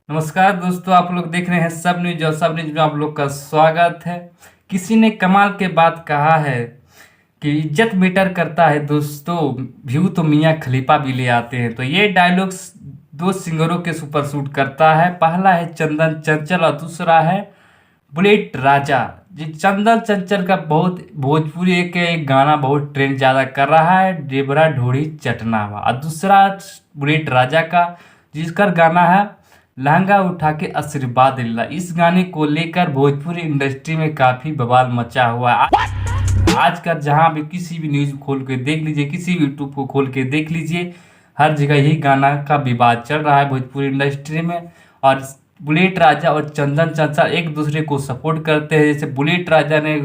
नमस्कार दोस्तों, आप लोग देख रहे हैं सब न्यूज और सब न्यूज में आप लोग का स्वागत है। किसी ने कमाल के बात कहा है कि इज्जत मैटर करता है दोस्तों, व्यू तो मियां खलीफा भी ले आते हैं। तो ये डायलॉग्स दो सिंगरों के सुपर शूट करता है। पहला है चंदन चंचल और दूसरा है बुलेट राजा। जी, चंदन चंचल का बहुत भोजपुरी एक गाना बहुत ट्रेंड ज्यादा कर रहा है, डेबरा ढोड़ी चटनावा। और दूसरा बुलेट राजा का जिसका गाना है लहंगा उठा के आशीर्वाद दिल्ला। इस गाने को लेकर भोजपुरी इंडस्ट्री में काफी बवाल मचा हुआ है। आजकल जहां भी किसी भी न्यूज खोल के देख लीजिए, किसी भी यूट्यूब को खोल के देख लीजिए, हर जगह यही गाना का विवाद चल रहा है भोजपुरी इंडस्ट्री में। और बुलेट राजा और चंदन चंचल एक दूसरे को सपोर्ट करते हैं। जैसे बुलेट राजा ने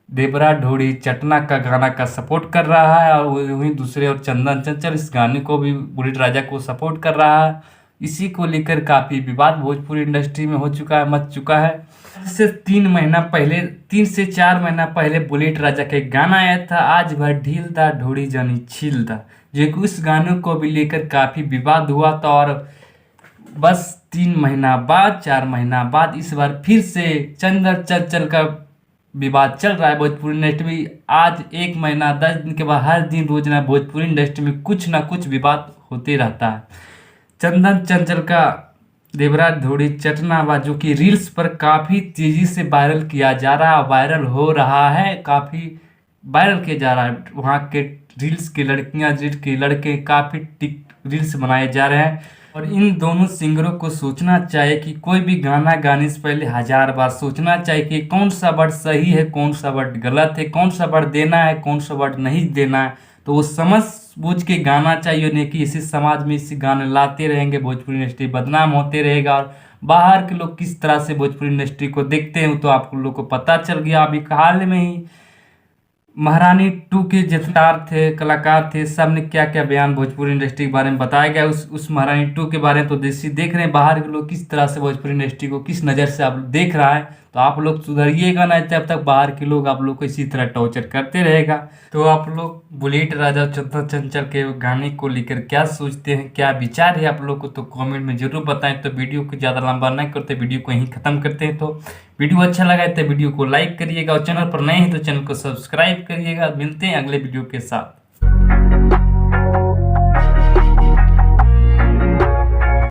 देबरा ढोड़ी चटना का गाना का सपोर्ट कर रहा है और वहीं दूसरे और चंदन चंचल इस गाने को भी बुलेट राजा को सपोर्ट कर रहा है। इसी को लेकर काफी विवाद भोजपुरी इंडस्ट्री में हो चुका है, मच चुका है। इससे 3 महीना पहले, 3 से 4 महीना पहले बुलेट राजा का एक गाना आया था, आज भर ढील दा ढोड़ी जानी छील दा, जो कि उस गाने को भी लेकर काफी विवाद हुआ था। और बस 3 महीना बाद, 4 महीना बाद इस बार फिर से चंदन चंचल का विवाद चल रहा है भोजपुरी इंडस्ट्री में। आज 1 महीना 10 दिन के बाद हर दिन रोजाना भोजपुरी इंडस्ट्री में कुछ ना कुछ विवाद होते रहता है। चंदन चंचल का देवराज धोड़ी चटनावा जो कि रील्स पर काफी तेजी से वायरल किया जा रहा है, वायरल हो रहा है, काफी वायरल किया जा रहा है। वहाँ के रील्स की लड़कियां, रील्स के लड़के काफी टिक रील्स बनाए जा रहे हैं। और इन दोनों सिंगरों को सोचना चाहिए कि कोई भी गाना गाने से पहले 1000 बार सोचना चाहिए कि कौन सा वर्ड सही है, कौन सा वर्ड गलत है, कौन सा वर्ड देना है, कौन सा वर्ड नहीं देना है। तो वो समझ बूझ के गाना चाहिए, नहीं कि इसी समाज में इसी गाने लाते रहेंगे, भोजपुरी इंडस्ट्री बदनाम होते रहेगा। और बाहर के लोग किस तरह से भोजपुरी इंडस्ट्री को देखते हैं तो आप लोग को पता चल गया। अभी हाल में ही महारानी 2 के जितनार थे, कलाकार थे, सब ने क्या क्या बयान भोजपुरी इंडस्ट्री के बारे में बताया गया। उस महारानी 2 के बारे में तो देख रहे हैं बाहर के लोग किस तरह से भोजपुरी इंडस्ट्री को किस नज़र से आप देख रहा है। तो आप लोग सुधरिएगा ना, जब तक बाहर के लोग आप लोग को इसी तरह टॉर्चर करते रहेगा। तो आप लोग बुलेट राजा चंदन चंचल के गाने को लेकर क्या सोचते हैं, क्या विचार है आप लोग को, तो कमेंट में जरूर बताएं। तो वीडियो को ज़्यादा लंबा नहीं करते, वीडियो को यहीं ख़त्म करते हैं। तो वीडियो अच्छा लगा है तो वीडियो को लाइक करिएगा और चैनल पर नए हैं तो चैनल को सब्सक्राइब करिएगा। मिलते हैं अगले वीडियो के साथ।